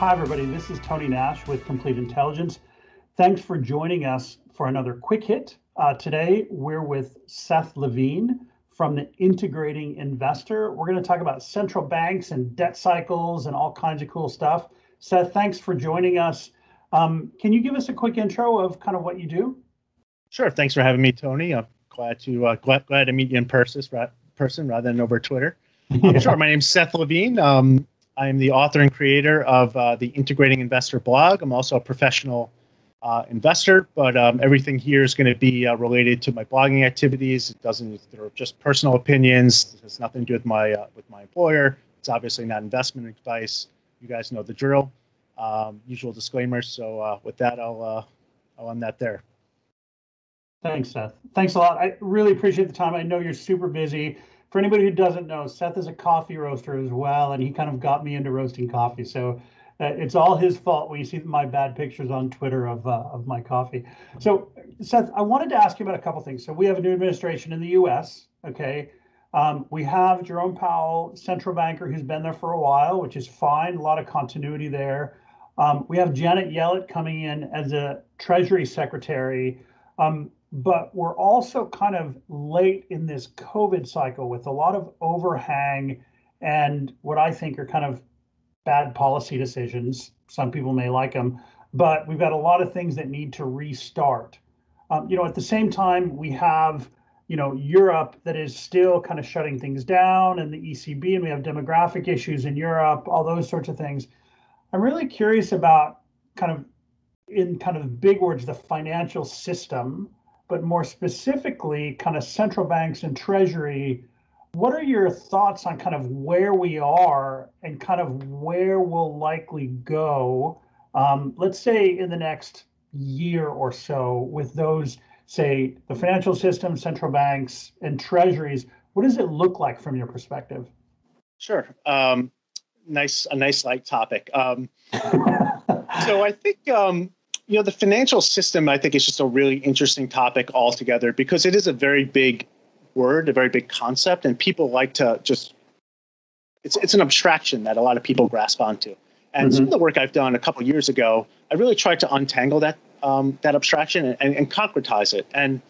Hi, everybody. This is Tony Nash with Complete Intelligence. Thanks for joining us for another quick hit. Today, we're with Seth Levine from the Integrating Investor. We're going to talk about central banks and debt cycles and all kinds of cool stuff. Seth, thanks for joining us. Can you give us a quick intro of kind of what you do? Sure. Thanks for having me, Tony. I'm glad to meet you in person rather than over Twitter. Yeah. Sure. My name's Seth Levine. I'm the author and creator of the Integrating Investor blog. I'm also a professional investor, but everything here is going to be related to my blogging activities. They're just personal opinions. It has nothing to do with my employer. It's obviously not investment advice. You guys know the drill. Usual disclaimers. So with that, I'll end that there. Thanks, Seth. Thanks a lot. I really appreciate the time. I know you're super busy. For anybody who doesn't know, Seth is a coffee roaster as well, and he kind of got me into roasting coffee. So it's all his fault when you see my bad pictures on Twitter of my coffee. So, Seth, I wanted to ask you about a couple things. So we have a new administration in the U.S., okay? We have Jerome Powell, central banker, who's been there for a while, which is fine. A lot of continuity there. We have Janet Yellen coming in as a Treasury Secretary. But we're also kind of late in this COVID cycle with a lot of overhang and what I think are kind of bad policy decisions. Some people may like them, but we've got a lot of things that need to restart. At the same time, we have, Europe that is still kind of shutting things down, and the ECB, and we have demographic issues in Europe, all those sorts of things. I'm really curious about in big words, the financial system, but more specifically, kind of central banks and treasury. What are your thoughts on kind of where we are and kind of where we'll likely go, let's say in the next year or so with those, say, the financial system, central banks, and treasuries? What does it look like from your perspective? Sure. A nice light topic. So I think, the financial system, I think, is just a really interesting topic altogether because it is a very big word, a very big concept, and people like to it's an abstraction that a lot of people grasp onto. And some of the work I've done a couple of years ago, I really tried to untangle that abstraction and concretize it. And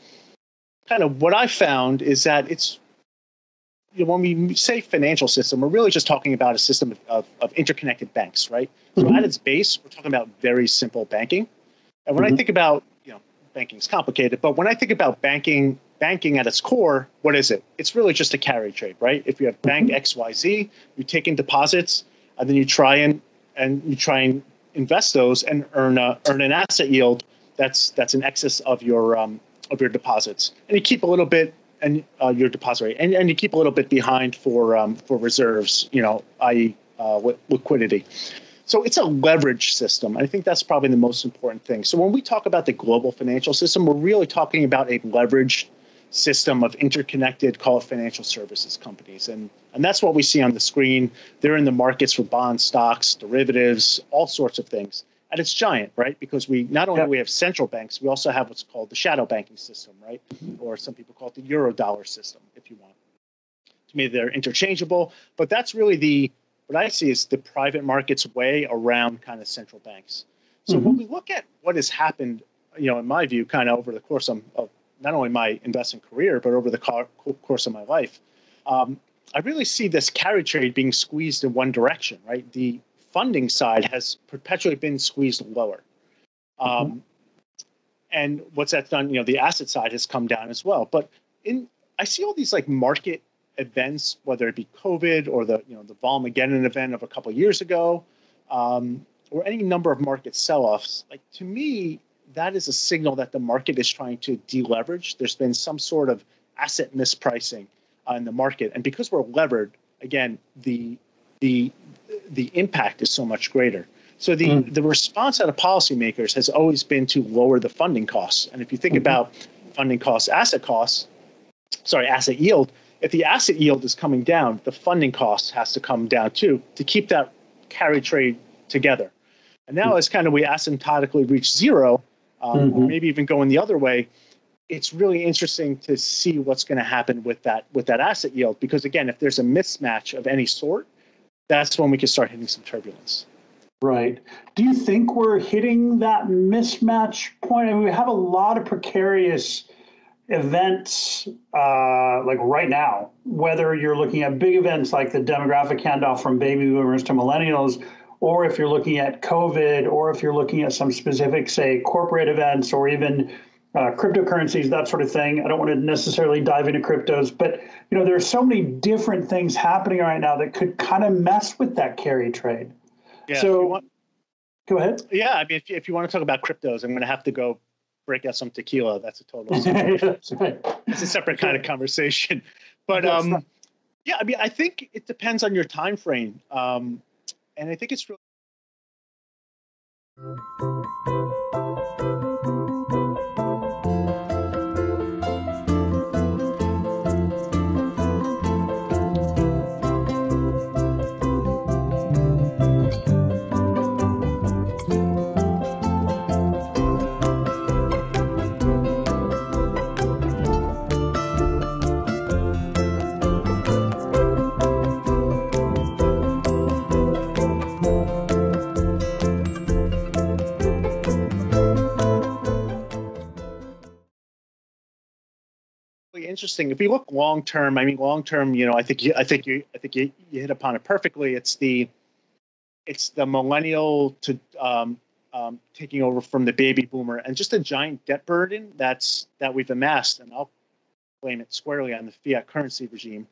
kind of what I found is that it's, when we say financial system, we're really just talking about a system of interconnected banks, right? So at its base, we're talking about very simple banking. And when I think about, banking is complicated, but when I think about banking at its core, what is it? It's really just a carry trade, right? If you have bank XYZ, you take in deposits, and then you try and invest those and earn an asset yield that's in excess of your deposits, and you keep a little bit and your deposit rate, and you keep a little bit behind for reserves, i.e. Liquidity. So it's a leverage system. I think that's probably the most important thing. So when we talk about the global financial system, we're really talking about a leveraged system of interconnected, call it financial services companies. And that's what we see on the screen. They're in the markets for bonds, stocks, derivatives, all sorts of things. And it's giant, right? Because we not only we have central banks, we also have what's called the shadow banking system, right? Or some people call it the Eurodollar system, if you want. To me, they're interchangeable, but that's really what I see is the private markets way around kind of central banks. So when we look at what has happened, in my view, kind of over the course of not only my investing career, but over the course of my life, I really see this carry trade being squeezed in one direction, right? The funding side has perpetually been squeezed lower. And what's that done? The asset side has come down as well. But I see all these like market events, whether it be COVID or the Volmageddon event of a couple of years ago, or any number of market sell-offs. Like, to me, that is a signal that the market is trying to deleverage. There's been some sort of asset mispricing in the market, and because we're levered, again, the impact is so much greater. So the response out of policymakers has always been to lower the funding costs. And if you think about funding costs, asset yield. If the asset yield is coming down, the funding cost has to come down too to keep that carry trade together. And now as kind of we asymptotically reach zero, or maybe even going the other way, it's really interesting to see what's going to happen with that asset yield. Because again, if there's a mismatch of any sort, that's when we can start hitting some turbulence. Right. Do you think we're hitting that mismatch point? I mean, we have a lot of precarious events like right now, whether you're looking at big events like the demographic handoff from baby boomers to millennials, or if you're looking at COVID, or if you're looking at some specific, say, corporate events, or even cryptocurrencies, that sort of thing. I don't want to necessarily dive into cryptos, but there are so many different things happening right now that could kind of mess with that carry trade. Yeah. So go ahead. Yeah, I mean, if you want to talk about cryptos, I'm going to have to go break out some tequila. That's a total. That's right. It's a separate kind of conversation. But yeah, I mean, I think it depends on your time frame, and I think it's really. Interesting. If we look long term, I mean, long term, I think you hit upon it perfectly. It's the millennial to taking over from the baby boomer, and just a giant debt burden that we've amassed, and I'll blame it squarely on the fiat currency regime.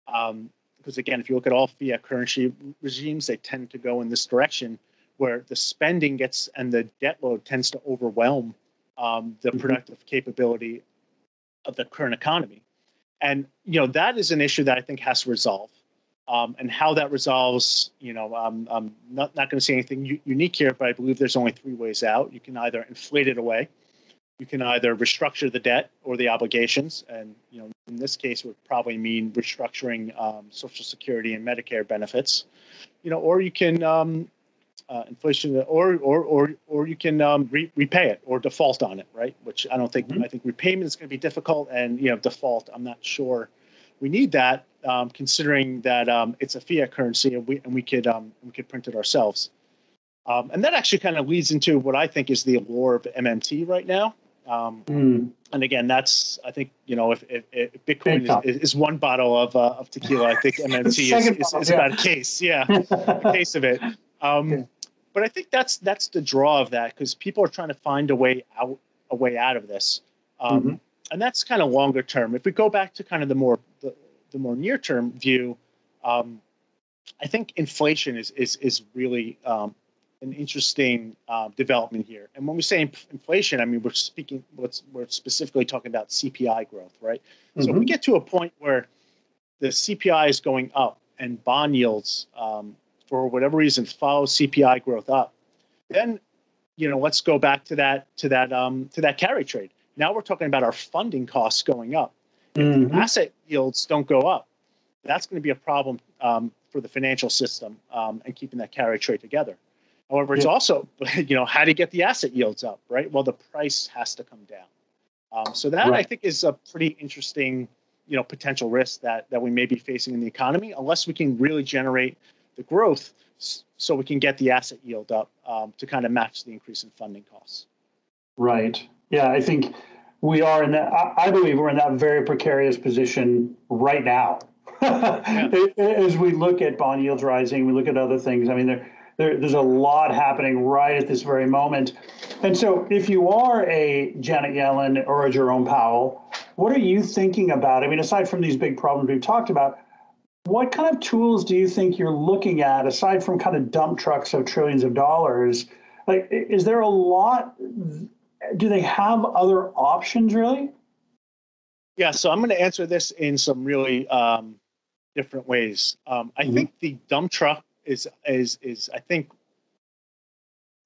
Because again, if you look at all fiat currency regimes, they tend to go in this direction, where the spending gets and the debt load tends to overwhelm the productive capability of the current economy. And, that is an issue that I think has to resolve. And how that resolves, I'm not going to say anything unique here, but I believe there's only three ways out. You can either inflate it away, you can either restructure the debt or the obligations. And, in this case, would probably mean restructuring Social Security and Medicare benefits, or you can inflation, or you can repay it or default on it, right? Which I don't think. I think repayment is going to be difficult, and default, I'm not sure we need that, considering that it's a fiat currency, and we could print it ourselves. And that actually kind of leads into what I think is the allure of MMT right now. And again, that's, I think, if Bitcoin is one bottle of tequila, I think MMT is about a case, a case of it. But I think that's the draw of that, because people are trying to find a way out of this, and that's kind of longer term. If we go back to kind of the more near term view, I think inflation is really an interesting development here. And when we say inflation, I mean we're specifically talking about CPI growth, right? So if we get to a point where the CPI is going up and bond yields, for whatever reason, follow CPI growth up, then let's go back to that carry trade. Now we're talking about our funding costs going up. If the asset yields don't go up, that's going to be a problem for the financial system and keeping that carry trade together. However, it's also how to get the asset yields up, right? Well, the price has to come down. So that I think is a pretty interesting potential risk that we may be facing in the economy, unless we can really generate the growth so we can get the asset yield up to kind of match the increase in funding costs. Right. Yeah, I think we are in that. I believe we're in that very precarious position right now. As we look at bond yields rising, we look at other things. I mean, there's a lot happening right at this very moment. And so if you are a Janet Yellen or a Jerome Powell, what are you thinking about? I mean, aside from these big problems we've talked about, what kind of tools do you think you're looking at, aside from kind of dump trucks of trillions of dollars? Like, is there a lot? Do they have other options, really? Yeah, so I'm going to answer this in some really different ways. I think the dump truck is I think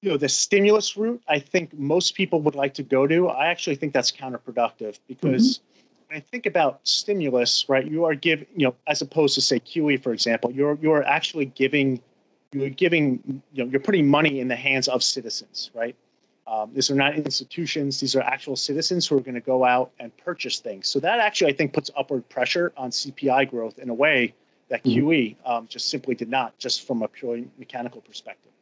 the stimulus route. I think most people would like to go to. I actually think that's counterproductive, because when I think about stimulus, right, you are giving, as opposed to say QE, for example, you're actually giving, you're putting money in the hands of citizens, right? These are not institutions; these are actual citizens who are going to go out and purchase things. So that actually, I think, puts upward pressure on CPI growth in a way that QE just simply did not, just from a purely mechanical perspective.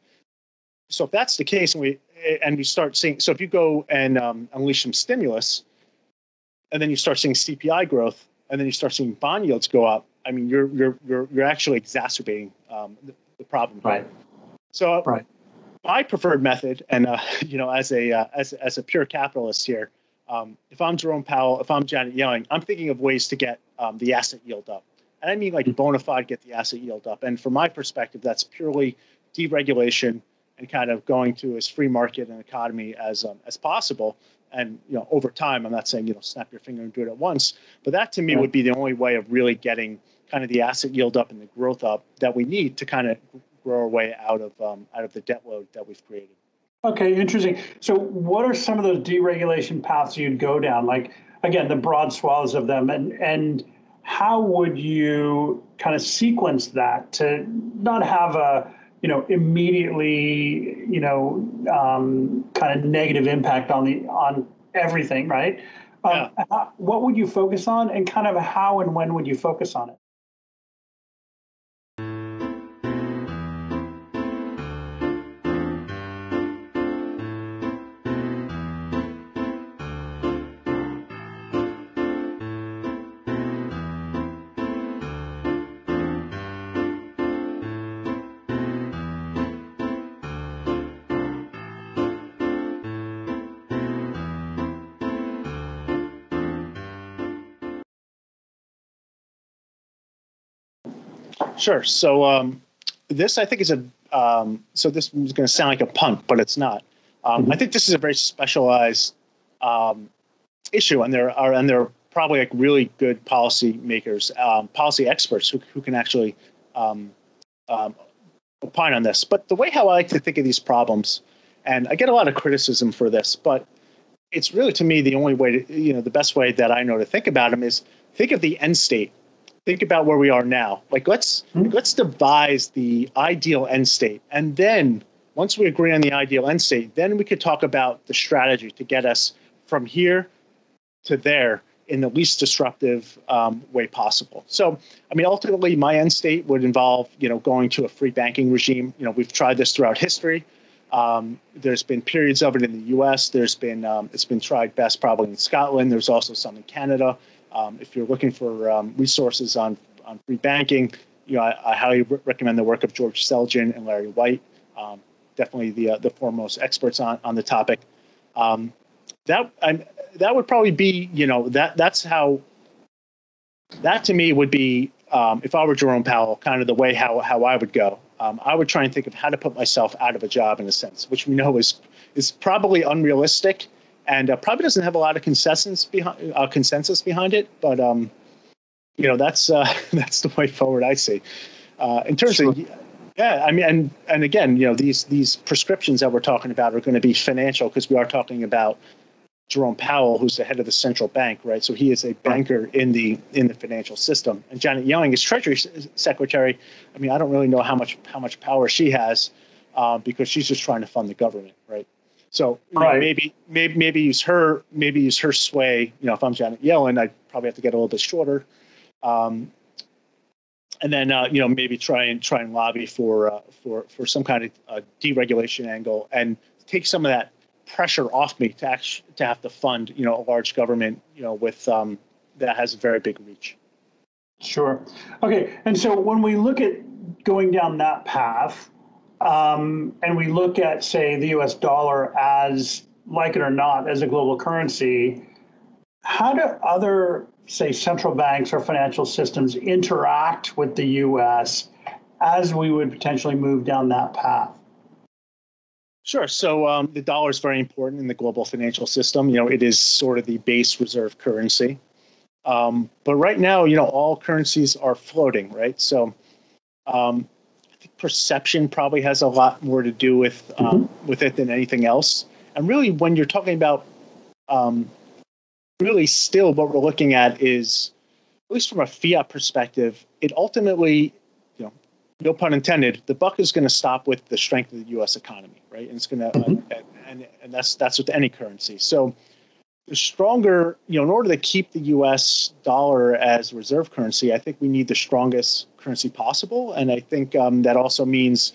So if that's the case, and we start seeing, so if you go and unleash some stimulus, and then you start seeing CPI growth, and then you start seeing bond yields go up, I mean, you're actually exacerbating the problem. Right. So right. My preferred method, and as a pure capitalist here, if I'm Jerome Powell, if I'm Janet Yellen, I'm thinking of ways to get the asset yield up. And I mean like bona fide get the asset yield up. And from my perspective, that's purely deregulation and kind of going to as free market and economy as possible. And over time, I'm not saying snap your finger and do it at once, but that to me would be the only way of really getting kind of the asset yield up and the growth up that we need to kind of grow our way out of the debt load that we've created. Okay, interesting. So what are some of those deregulation paths you'd go down? Like, again, the broad swaths of them, and how would you kind of sequence that to not have a, immediately, kind of negative impact on everything, right? What would you focus on, and kind of how and when would you focus on it? Sure. So this, I think, is so this is going to sound like a punt, but it's not. I think this is a very specialized issue, and there are probably like really good policy makers, policy experts who can actually opine on this. But the way how I like to think of these problems, and I get a lot of criticism for this, but it's really, to me, the only way to, the best way that I know to think about them is think of the end state. Think about where we are now. Like let's devise the ideal end state, and then once we agree on the ideal end state, then we could talk about the strategy to get us from here to there in the least disruptive way possible. So, I mean, ultimately, my end state would involve, going to a free banking regime. We've tried this throughout history. There's been periods of it in the U.S. There's been it's been tried best probably in Scotland. There's also some in Canada. If you're looking for resources on free banking, I highly recommend the work of George Selgin and Larry White. Definitely the foremost experts on the topic. That would probably be, that's how, that to me would be, if I were Jerome Powell, kind of the way how I would go. I would try and think of how to put myself out of a job, in a sense, which we know is probably unrealistic and probably doesn't have a lot of consensus behind it. But that's the way forward, I see. In terms of, yeah, I mean, and again, these prescriptions that we're talking about are going to be financial, because we are talking about Jerome Powell, who's the head of the central bank, right? So he is a banker in the financial system. And Janet Yellen is Treasury Secretary. I mean, I don't really know how much power she has, because she's just trying to fund the government, right? So maybe use her sway. If I'm Janet Yellen, I'd probably have to get a little bit shorter, and then maybe try and lobby for some kind of deregulation angle, and take some of that pressure off me to have to fund a large government with that has a very big reach. Sure. Okay. And so when we look at going down that path, and we look at, say, the US dollar as, like it or not, as a global currency, how do other, say, central banks or financial systems interact with the US as we would potentially move down that path? Sure. So the dollar is very important in the global financial system. It is sort of the base reserve currency. But right now, all currencies are floating, right? So I think perception probably has a lot more to do with it than anything else. And really, when you're talking about really still what we're looking at is, at least from a fiat perspective, it ultimately, no pun intended, the buck is going to stop with the strength of the U.S. economy, right? And it's going to, and that's with any currency. So the stronger, in order to keep the U.S. dollar as reserve currency, I think we need the strongest currency possible. And I think that also means,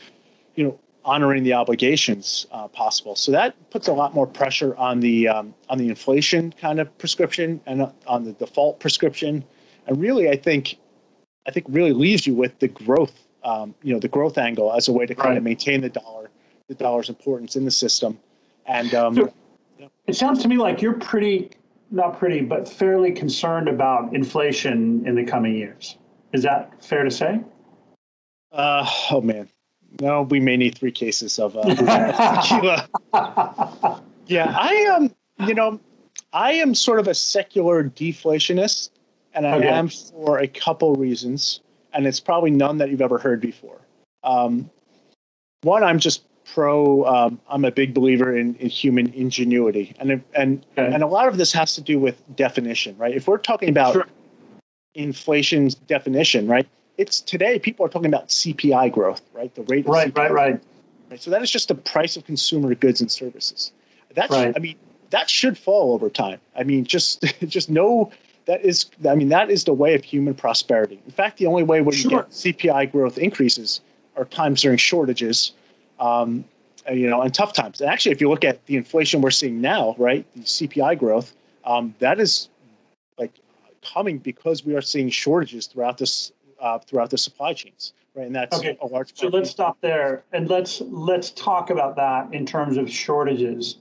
honoring the obligations possible. So that puts a lot more pressure on the inflation kind of prescription and on the default prescription, and really I think really leaves you with the growth, the growth angle as a way to kind of maintain the dollar's importance in the system. And so it sounds to me like you're but fairly concerned about inflation in the coming years. Is that fair to say? Oh man, no, we may need 3 cases of tequila. Yeah, I am sort of a secular deflationist, and I am for a couple reasons, and it's probably none that you've ever heard before. One, I'm just I'm a big believer in human ingenuity, and a lot of this has to do with definition, right? If we're talking about inflation's definition, right? It's today people are talking about CPI growth, right? The rate of CPI. Right. So that is just the price of consumer goods and services. That should fall over time. I mean, just know that is the way of human prosperity. In fact, the only way where you get CPI growth increases are times during shortages, and tough times. And actually, if you look at the inflation we're seeing now, right, the CPI growth, that is like coming because we are seeing shortages throughout the supply chains, right? And that's a large part. So let's stop there and let's talk about that in terms of shortages.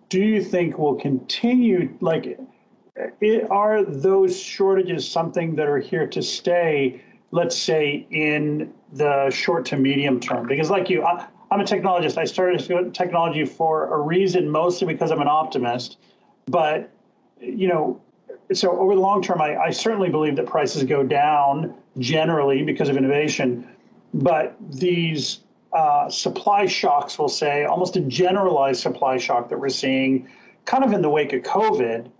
Do you think we'll continue? Are those shortages something that are here to stay? Let's say in the short to medium term, because I'm a technologist. I started technology for a reason, mostly because I'm an optimist. But so over the long term, I certainly believe that prices go down generally because of innovation. But these supply shocks, we'll say, almost a generalized supply shock that we're seeing kind of in the wake of COVID,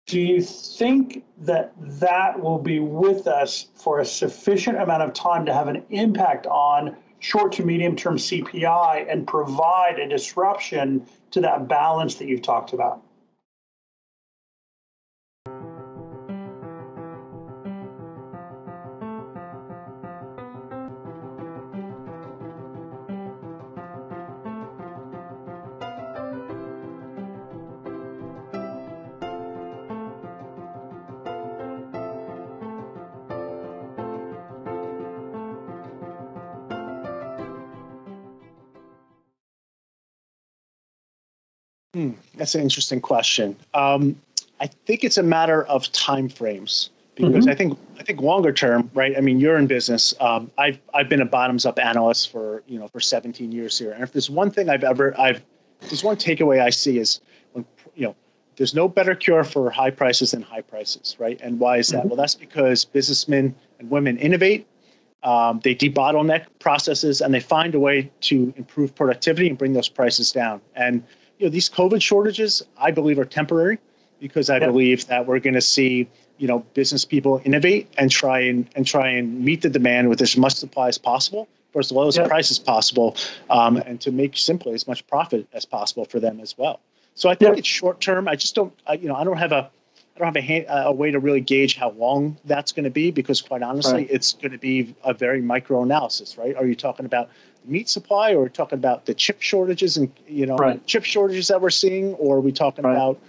do you think that will be with us for a sufficient amount of time to have an impact on short to medium term CPI and provide a disruption to that balance that you've talked about? That's an interesting question. I think it's a matter of time frames, because I think longer term, right? I mean, you're in business. I've been a bottoms up analyst for 17 years here, and if there's one thing there's one takeaway I see is when there's no better cure for high prices than high prices, right? And why is that? Well, that's because businessmen and women innovate. They debottleneck processes, and they find a way to improve productivity and bring those prices down. And these COVID shortages, I believe, are temporary, because I believe that we're going to see, business people innovate and try and meet the demand with as much supply as possible for as low as price as possible, and to make simply as much profit as possible for them as well. So I think it's short term. I just don't, I don't have a way to really gauge how long that's going to be, because quite honestly, it's going to be a very micro analysis, right? Are you talking about meat supply, or are we talking about the chip shortages and chip shortages that we're seeing, or are we talking about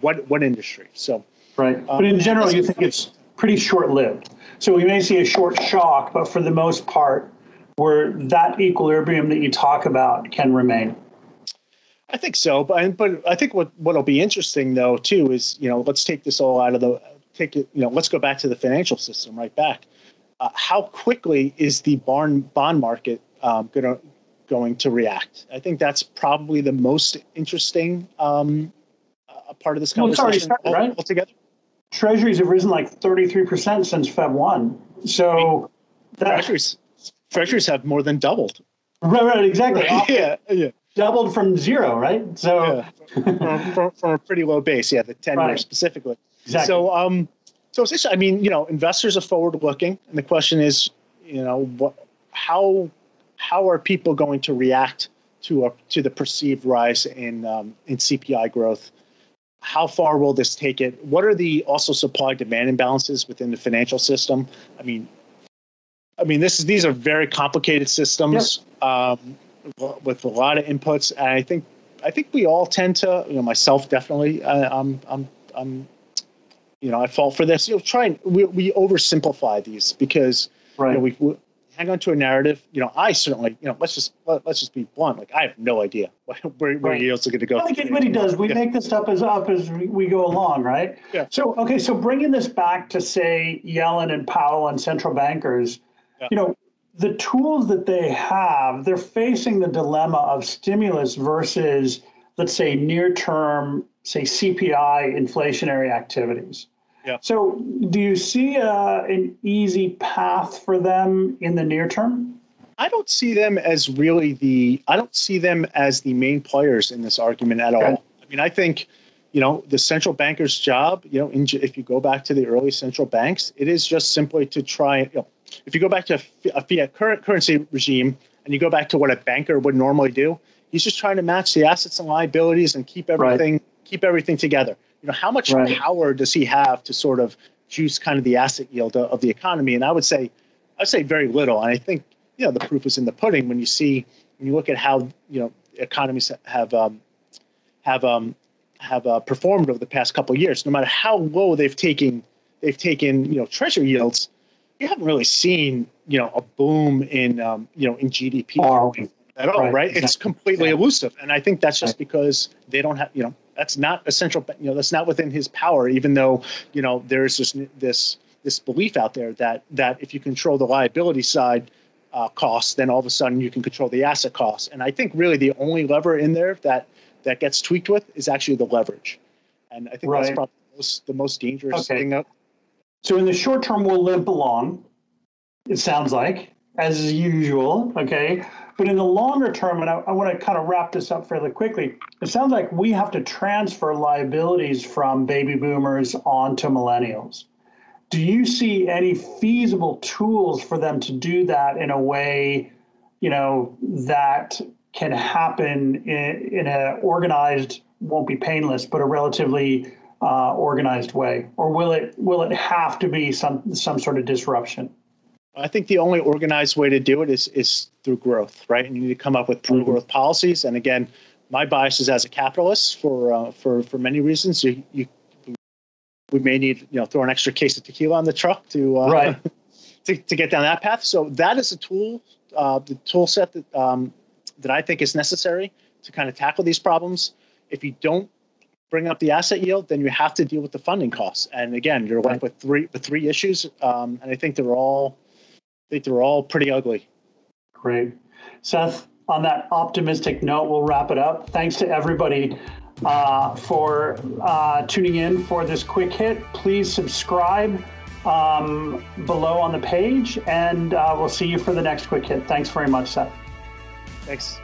what industry? So but in general, you think it's pretty short-lived. So we may see a short shock, but for the most part, where that equilibrium that you talk about can remain. I think so, but I think what'll be interesting though too is let's take this all out of let's go back to the financial system right back. How quickly is the bond market going to react? I think that's probably the most interesting part of this conversation. Well, it's already started, right? Altogether. Treasuries have risen like 33% since Feb 1. So treasuries have more than doubled. Right, exactly. Yeah. Doubled from zero, right? So from a pretty low base, the 10-year specifically. Exactly. So essentially, I mean, investors are forward-looking, and the question is, how are people going to react to the perceived rise in CPI growth? How far will this take it? What are the also supply-demand imbalances within the financial system? I mean, these are very complicated systems. with a lot of inputs. And I think we all tend to, myself definitely, I fall for this. We oversimplify these because right. We hang on to a narrative. I certainly, let's just be blunt. Like I have no idea where right. yields are going to go. I think anybody does. We make this up as we go along, right? Yeah. So bringing this back to say Yellen and Powell and central bankers, the tools that they have, they're facing the dilemma of stimulus versus, let's say, near-term, say CPI inflationary activities. Yeah. So do you see an easy path for them in the near term? I don't see them as the main players in this argument at all. I mean, I think, the central banker's job, if you go back to the early central banks, it is just simply to try, if you go back to a fiat currency regime and you go back to what a banker would normally do, he's just trying to match the assets and liabilities and keep everything together. How much power does he have to sort of juice kind of the asset yield of the economy? And I'd say very little. And I think, the proof is in the pudding when you look at how, economies have performed over the past couple of years. No matter how low they've taken treasury yields, you haven't really seen, a boom in GDP at all, right? Exactly. It's completely elusive. And I think that's just because they don't have, that's not a central, that's not within his power, even though, there's this belief out there that if you control the liability side costs, then all of a sudden you can control the asset costs. And I think really the only lever in there that gets tweaked with is actually the leverage. And I think that's probably the most dangerous thing. So in the short term, we'll limp along, it sounds like, as usual, okay? But in the longer term, and I want to kind of wrap this up fairly quickly, it sounds like we have to transfer liabilities from baby boomers onto millennials. Do you see any feasible tools for them to do that in a way, that can happen in a organized, won't be painless, but a relatively organized way? Or will it have to be some sort of disruption? I think the only organized way to do it is through growth, right? And you need to come up with pro-growth policies. And again, my bias is as a capitalist for many reasons. We may need throw an extra case of tequila on the truck to to get down that path. So that is a tool, the tool set that I think is necessary to kind of tackle these problems. If you don't bring up the asset yield, then you have to deal with the funding costs. And again, you're left with three issues, and I think they're all pretty ugly. Great. Seth, on that optimistic note, we'll wrap it up. Thanks to everybody for tuning in for this quick hit. Please subscribe below on the page, and we'll see you for the next quick hit. Thanks very much, Seth. Thanks.